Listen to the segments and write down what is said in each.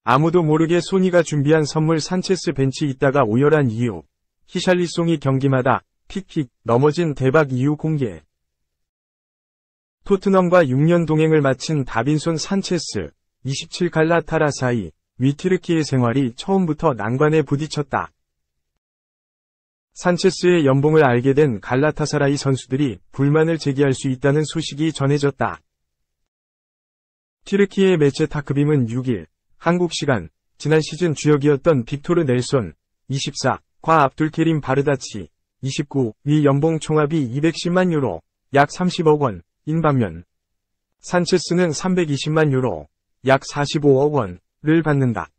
아무도 모르게 소니가 준비한 선물 산체스 벤치 있다가 오열한 이유. 히샬리송이 경기마다 픽픽 넘어진 대박 이유 공개. 토트넘과 6년 동행을 마친 다빈손 산체스, 27 갈라타사라이, 위티르키의 생활이 처음부터 난관에 부딪혔다. 산체스의 연봉을 알게 된 갈라타사라이 선수들이 불만을 제기할 수 있다는 소식이 전해졌다. 튀르키예 매체 타크빔은 6일, 한국 시간, 지난 시즌 주역이었던 빅토르 넬손, 24, 과 압둘케림 바르다치, 29의 연봉 총합이 210만 유로, 약 30억 원인 반면, 산체스는 320만 유로, 약 45억 원을 받는다.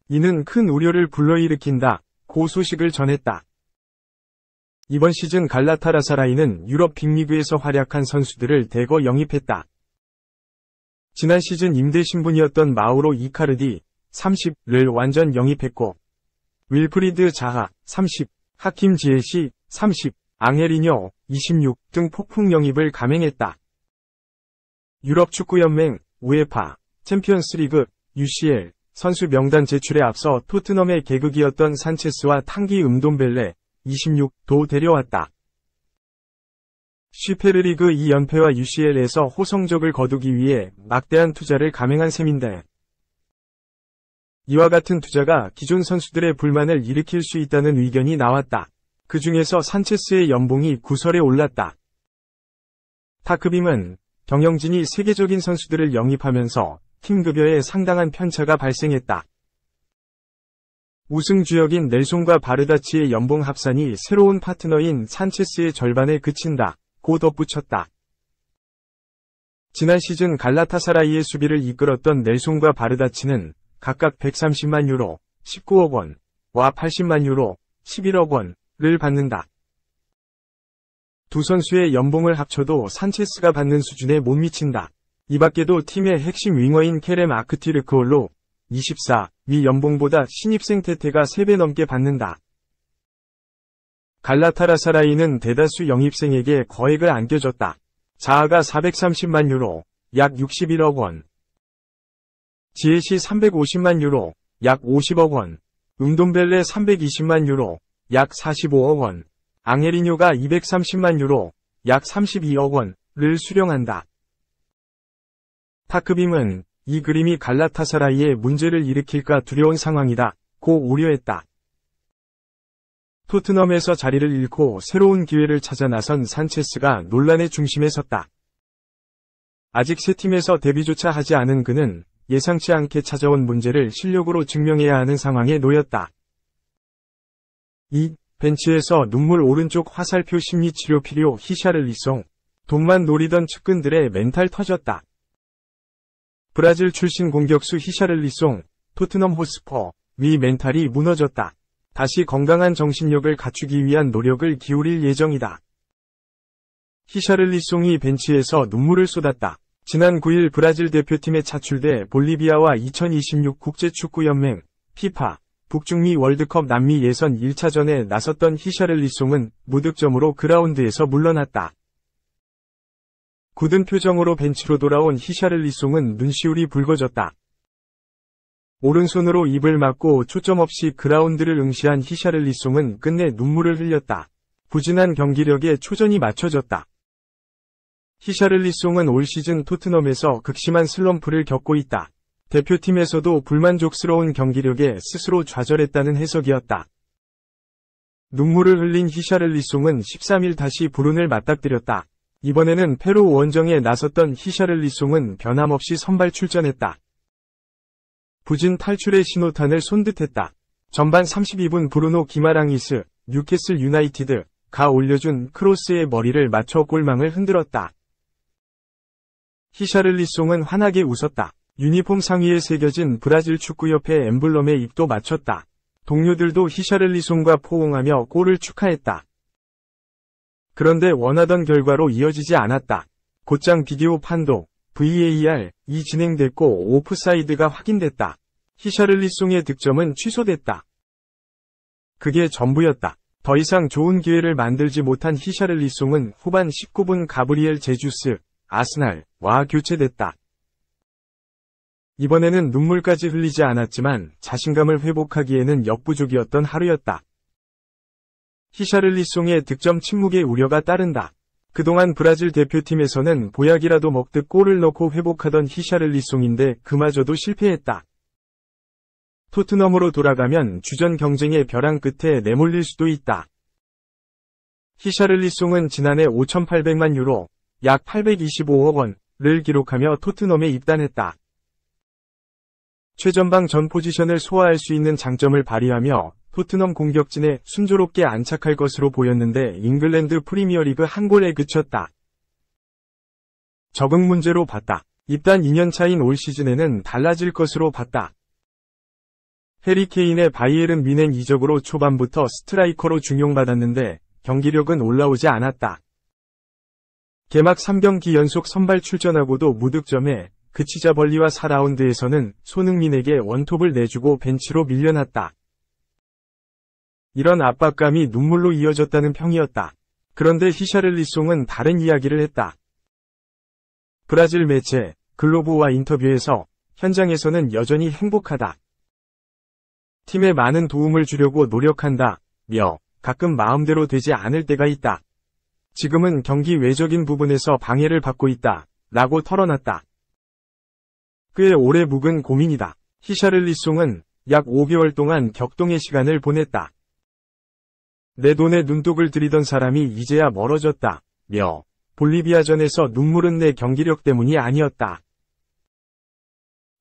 이는 큰 우려를 불러일으킨다. 고 소식을 전했다. 이번 시즌 갈라타사라이는 유럽 빅리그에서 활약한 선수들을 대거 영입했다. 지난 시즌 임대 신분이었던 마우로 이카르디, 30를 완전 영입했고, 윌프리드 자하, 30, 하킴 지에시, 30, 앙헤리뇨, 26 등 폭풍 영입을 감행했다. 유럽 축구연맹, 우에파, 챔피언스리그, UCL, 선수 명단 제출에 앞서 토트넘의 계극이었던 산체스와 탕기 음돈벨레, 26도 데려왔다. 슈페르리그 2연패와 UCL에서 호성적을 거두기 위해 막대한 투자를 감행한 셈인데, 이와 같은 투자가 기존 선수들의 불만을 일으킬 수 있다는 의견이 나왔다. 그 중에서 산체스의 연봉이 구설에 올랐다. 타크빔은 경영진이 세계적인 선수들을 영입하면서 팀급여에 상당한 편차가 발생했다. 우승 주역인 넬손과 바르다치의 연봉 합산이 새로운 파트너인 산체스의 절반에 그친다. 고 덧붙였다. 지난 시즌 갈라타사라이의 수비를 이끌었던 넬손과 바르다치는 각각 130만 유로, 19억 원과 80만 유로, 11억 원을 받는다. 두 선수의 연봉을 합쳐도 산체스가 받는 수준에 못 미친다. 이 밖에도 팀의 핵심 윙어인 케렘 아크티르크올로 24위 연봉보다 신입생 테테가 3배 넘게 받는다. 갈라타사라이는 대다수 영입생에게 거액을 안겨줬다. 자아가 430만 유로, 약 61억 원. 지에시 350만 유로, 약 50억 원. 음돈벨레 320만 유로, 약 45억 원. 앙헤리뇨가 230만 유로, 약 32억 원을 수령한다. 타크빔은 이 그림이 갈라타사라이에 문제를 일으킬까 두려운 상황이다. 고 우려했다. 토트넘에서 자리를 잃고 새로운 기회를 찾아 나선 산체스가 논란의 중심에 섰다. 아직 새 팀에서 데뷔조차 하지 않은 그는 예상치 않게 찾아온 문제를 실력으로 증명해야 하는 상황에 놓였다. 이 벤치에서 눈물 오른쪽 화살표 심리치료 필요 히샤를리송. 돈만 노리던 측근들의 멘탈 터졌다. 브라질 출신 공격수 히샤를리송, 토트넘 호스퍼, 위 멘탈이 무너졌다. 다시 건강한 정신력을 갖추기 위한 노력을 기울일 예정이다. 히샤를리송이 벤치에서 눈물을 쏟았다. 지난 9일 브라질 대표팀에 차출돼 볼리비아와 2026 국제축구연맹, 피파, 북중미 월드컵 남미 예선 1차전에 나섰던 히샤를리송은 무득점으로 그라운드에서 물러났다. 굳은 표정으로 벤치로 돌아온 히샤를리송은 눈시울이 붉어졌다. 오른손으로 입을 막고 초점 없이 그라운드를 응시한 히샤를리송은 끝내 눈물을 흘렸다. 부진한 경기력에 초전이 맞춰졌다. 히샤를리송은 올 시즌 토트넘에서 극심한 슬럼프를 겪고 있다. 대표팀에서도 불만족스러운 경기력에 스스로 좌절했다는 해석이었다. 눈물을 흘린 히샤를리송은 13일 다시 불운을 맞닥뜨렸다. 이번에는 페루 원정에 나섰던 히샤를리송은 변함없이 선발 출전했다. 부진 탈출의 신호탄을 손듯했다. 전반 32분 브루노 기마랑이스, 뉴캐슬 유나이티드가 올려준 크로스의 머리를 맞춰 골망을 흔들었다. 히샤를리송은 환하게 웃었다. 유니폼 상위에 새겨진 브라질 축구협회 엠블럼에 입도 맞췄다. 동료들도 히샤를리송과 포옹하며 골을 축하했다. 그런데 원하던 결과로 이어지지 않았다. 곧장 비디오 판독, VAR이 진행됐고 오프사이드가 확인됐다. 히샤를리송의 득점은 취소됐다. 그게 전부였다. 더 이상 좋은 기회를 만들지 못한 히샤를리송은 후반 19분 가브리엘 제주스, 아스날과 교체됐다. 이번에는 눈물까지 흘리지 않았지만 자신감을 회복하기에는 역부족이었던 하루였다. 히샤를리송의 득점 침묵의 우려가 따른다. 그동안 브라질 대표팀에서는 보약이라도 먹듯 골을 넣고 회복하던 히샤를리송인데 그마저도 실패했다. 토트넘으로 돌아가면 주전 경쟁의 벼랑 끝에 내몰릴 수도 있다. 히샤를리송은 지난해 5,800만 유로, 약 825억 원을 기록하며 토트넘에 입단했다. 최전방 전 포지션을 소화할 수 있는 장점을 발휘하며 토트넘 공격진에 순조롭게 안착할 것으로 보였는데 잉글랜드 프리미어리그 한 골에 그쳤다. 적응 문제로 봤다. 입단 2년 차인 올 시즌에는 달라질 것으로 봤다. 해리 케인의 바이에른 뮌헨 이적으로 초반부터 스트라이커로 중용받았는데 경기력은 올라오지 않았다. 개막 3경기 연속 선발 출전하고도 무득점에 그치자 벌리와 4라운드에서는 손흥민에게 원톱을 내주고 벤치로 밀려났다. 이런 압박감이 눈물로 이어졌다는 평이었다. 그런데 히샤를리송은 다른 이야기를 했다. 브라질 매체 글로브와 인터뷰에서 현장에서는 여전히 행복하다. 팀에 많은 도움을 주려고 노력한다. 며 가끔 마음대로 되지 않을 때가 있다. 지금은 경기 외적인 부분에서 방해를 받고 있다. 라고 털어놨다. 꽤 오래 묵은 고민이다. 히샤를리송은 약 5개월 동안 격동의 시간을 보냈다. 내 돈에 눈독을 들이던 사람이 이제야 멀어졌다. 며 볼리비아전에서 눈물은 내 경기력 때문이 아니었다.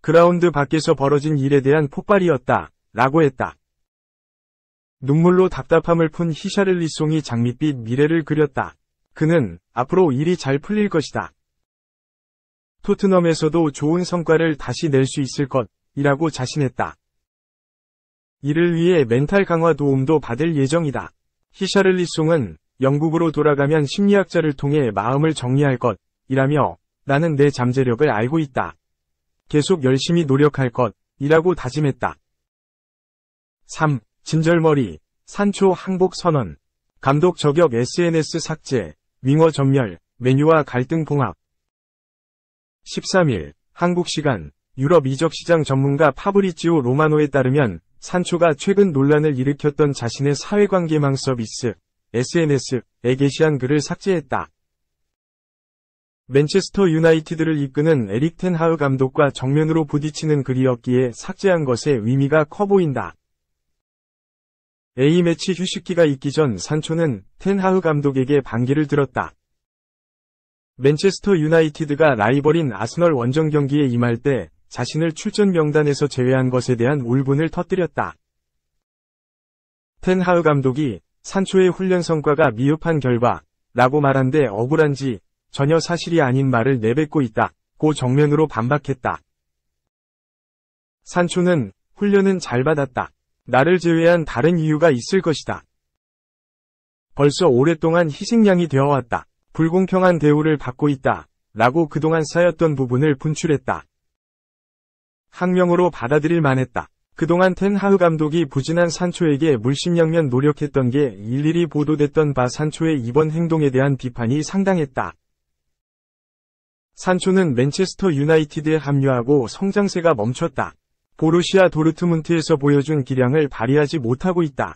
그라운드 밖에서 벌어진 일에 대한 폭발이었다. 라고 했다. 눈물로 답답함을 푼 히샤를리송이 장밋빛 미래를 그렸다. 그는 앞으로 일이 잘 풀릴 것이다. 토트넘에서도 좋은 성과를 다시 낼 수 있을 것이라고 자신했다. 이를 위해 멘탈 강화 도움도 받을 예정이다. 히샤를리송은 영국으로 돌아가면 심리학자를 통해 마음을 정리할 것이라며 나는 내 잠재력을 알고 있다. 계속 열심히 노력할 것이라고 다짐했다. 3. 진절머리, 산초 항복 선언, 감독 저격 SNS 삭제, 윙어 전멸, 메뉴와 갈등 봉합. 13일, 한국 시간, 유럽 이적시장 전문가 파브리지오 로마노에 따르면 산초가 최근 논란을 일으켰던 자신의 사회관계망 서비스, SNS에 게시한 글을 삭제했다. 맨체스터 유나이티드를 이끄는 에릭 텐 하흐 감독과 정면으로 부딪히는 글이었기에 삭제한 것에 의미가 커 보인다. A매치 휴식기가 있기 전 산초는 텐 하흐 감독에게 반기를 들었다. 맨체스터 유나이티드가 라이벌인 아스널 원정 경기에 임할 때 자신을 출전 명단에서 제외한 것에 대한 울분을 터뜨렸다. 텐 하흐 감독이 산초의 훈련 성과가 미흡한 결과라고 말한데 억울한지 전혀 사실이 아닌 말을 내뱉고 있다고 정면으로 반박했다. 산초는 훈련은 잘 받았다. 나를 제외한 다른 이유가 있을 것이다. 벌써 오랫동안 희생양이 되어왔다. 불공평한 대우를 받고 있다. 라고 그동안 쌓였던 부분을 분출했다. 항명으로 받아들일 만했다. 그동안 텐 하흐 감독이 부진한 산초에게 물심양면 노력했던 게 일일이 보도됐던 바 산초의 이번 행동에 대한 비판이 상당했다. 산초는 맨체스터 유나이티드에 합류하고 성장세가 멈췄다. 보루시아 도르트문트에서 보여준 기량을 발휘하지 못하고 있다.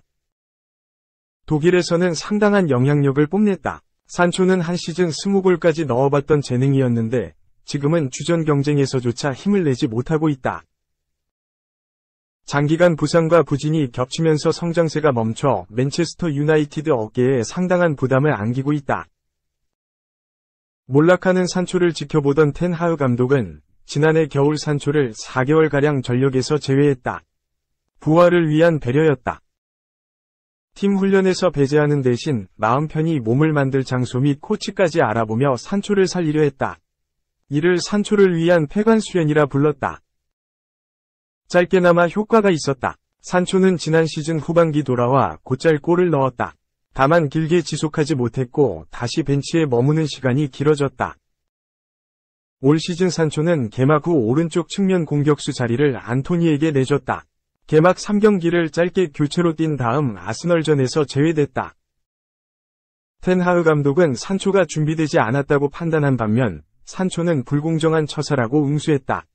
독일에서는 상당한 영향력을 뽐냈다. 산초는 한 시즌 20골까지 넣어봤던 재능이었는데 지금은 주전 경쟁에서조차 힘을 내지 못하고 있다. 장기간 부상과 부진이 겹치면서 성장세가 멈춰 맨체스터 유나이티드 어깨에 상당한 부담을 안기고 있다. 몰락하는 산초를 지켜보던 텐 하흐 감독은 지난해 겨울 산초를 4개월가량 전력에서 제외했다. 부활을 위한 배려였다. 팀 훈련에서 배제하는 대신 마음 편히 몸을 만들 장소 및 코치까지 알아보며 산초를 살리려 했다. 이를 산초를 위한 폐관 수련이라 불렀다. 짧게나마 효과가 있었다. 산초는 지난 시즌 후반기 돌아와 곧잘 골을 넣었다. 다만 길게 지속하지 못했고 다시 벤치에 머무는 시간이 길어졌다. 올 시즌 산초는 개막 후 오른쪽 측면 공격수 자리를 안토니에게 내줬다. 개막 3경기를 짧게 교체로 뛴 다음 아스널전에서 제외됐다. 텐하흐 감독은 산초가 준비되지 않았다고 판단한 반면 산초는 불공정한 처사라고 응수했다.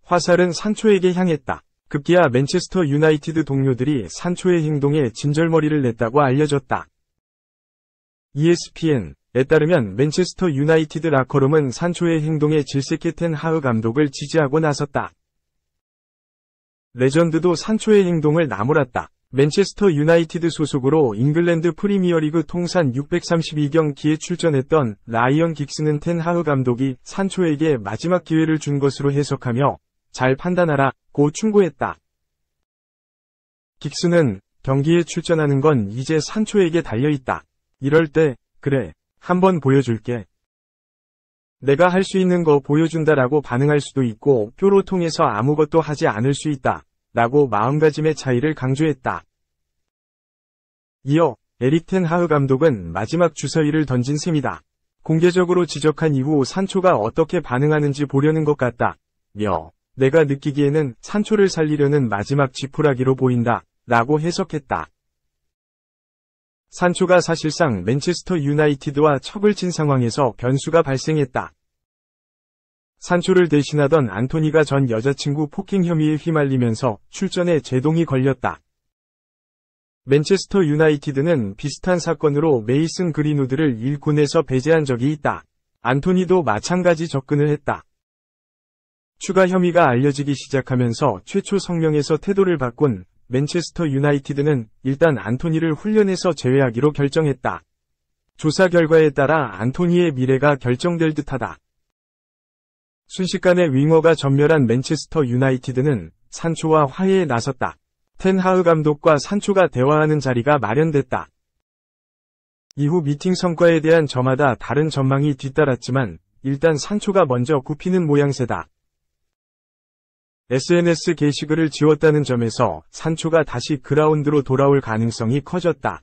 화살은 산초에게 향했다. 급기야 맨체스터 유나이티드 동료들이 산초의 행동에 진절머리를 냈다고 알려졌다. ESPN에 따르면 맨체스터 유나이티드 라커룸은 산초의 행동에 질색해 텐하흐 감독을 지지하고 나섰다. 레전드도 산초의 행동을 나무랐다. 맨체스터 유나이티드 소속으로 잉글랜드 프리미어리그 통산 632경기에 출전했던 라이언 긱스는 텐하흐 감독이 산초에게 마지막 기회를 준 것으로 해석하며 잘 판단하라 고 충고했다. 긱스는 경기에 출전하는 건 이제 산초에게 달려있다. 이럴 때 그래 한번 보여줄게. 내가 할 수 있는 거 보여준다라고 반응할 수도 있고 표로 통해서 아무것도 하지 않을 수 있다. 라고 마음가짐의 차이를 강조했다. 이어 에릭 텐하흐 감독은 마지막 주사위를 던진 셈이다. 공개적으로 지적한 이후 산초가 어떻게 반응하는지 보려는 것 같다. 내가 느끼기에는 산초를 살리려는 마지막 지푸라기로 보인다. 라고 해석했다. 산초가 사실상 맨체스터 유나이티드와 척을 친 상황에서 변수가 발생했다. 산초를 대신하던 안토니가 전 여자친구 폭행 혐의에 휘말리면서 출전에 제동이 걸렸다. 맨체스터 유나이티드는 비슷한 사건으로 메이슨 그린우드를 1군에서 배제한 적이 있다. 안토니도 마찬가지 접근을 했다. 추가 혐의가 알려지기 시작하면서 최초 성명에서 태도를 바꾼 맨체스터 유나이티드는 일단 안토니를 훈련에서 제외하기로 결정했다. 조사 결과에 따라 안토니의 미래가 결정될 듯하다. 순식간에 윙어가 전멸한 맨체스터 유나이티드는 산초와 화해에 나섰다. 텐하흐 감독과 산초가 대화하는 자리가 마련됐다. 이후 미팅 성과에 대한 저마다 다른 전망이 뒤따랐지만 일단 산초가 먼저 굽히는 모양새다. SNS 게시글을 지웠다는 점에서 산초가 다시 그라운드로 돌아올 가능성이 커졌다.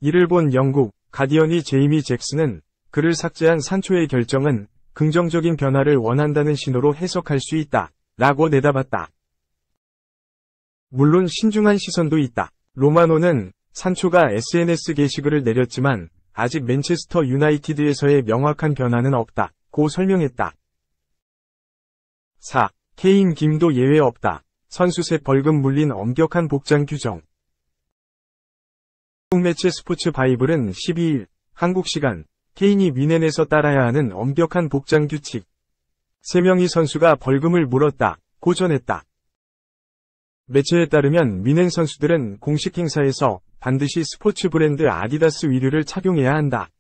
이를 본 영국 가디언이 제이미 잭슨은 글을 삭제한 산초의 결정은 긍정적인 변화를 원한다는 신호로 해석할 수 있다. 라고 내다봤다. 물론 신중한 시선도 있다. 로마노는 산초가 SNS 게시글을 내렸지만 아직 맨체스터 유나이티드에서의 명확한 변화는 없다. 고 설명했다. 4. 케인 김도 예외 없다. 선수세 벌금 물린 엄격한 복장 규정. 한국 매체 스포츠 바이블은 12일 한국 시간 케인이 뮌헨에서 따라야 하는 엄격한 복장 규칙. 3명의 선수가 벌금을 물었다. 고 전했다. 매체에 따르면 뮌헨 선수들은 공식 행사에서 반드시 스포츠 브랜드 아디다스 위류를 착용해야 한다.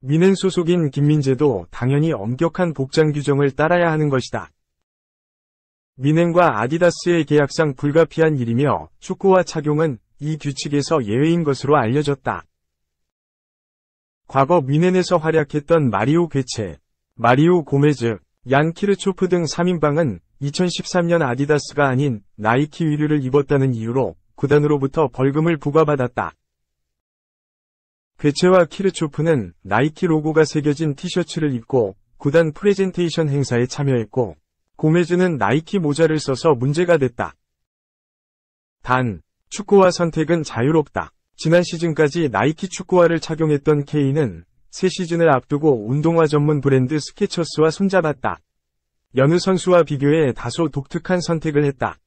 뮌헨 소속인 김민재도 당연히 엄격한 복장 규정을 따라야 하는 것이다. 뮌헨과 아디다스의 계약상 불가피한 일이며 축구화 착용은 이 규칙에서 예외인 것으로 알려졌다. 과거 뮌헨에서 활약했던 마리오 괴체, 마리오 고메즈, 얀 키르초프 등 3인방은 2013년 아디다스가 아닌 나이키 위류를 입었다는 이유로 구단으로부터 벌금을 부과받았다. 괴체와 키르초프는 나이키 로고가 새겨진 티셔츠를 입고 구단 프레젠테이션 행사에 참여했고, 고메즈는 나이키 모자를 써서 문제가 됐다. 단, 축구화 선택은 자유롭다. 지난 시즌까지 나이키 축구화를 착용했던 케인은 새 시즌을 앞두고 운동화 전문 브랜드 스케처스와 손잡았다. 여느 선수와 비교해 다소 독특한 선택을 했다.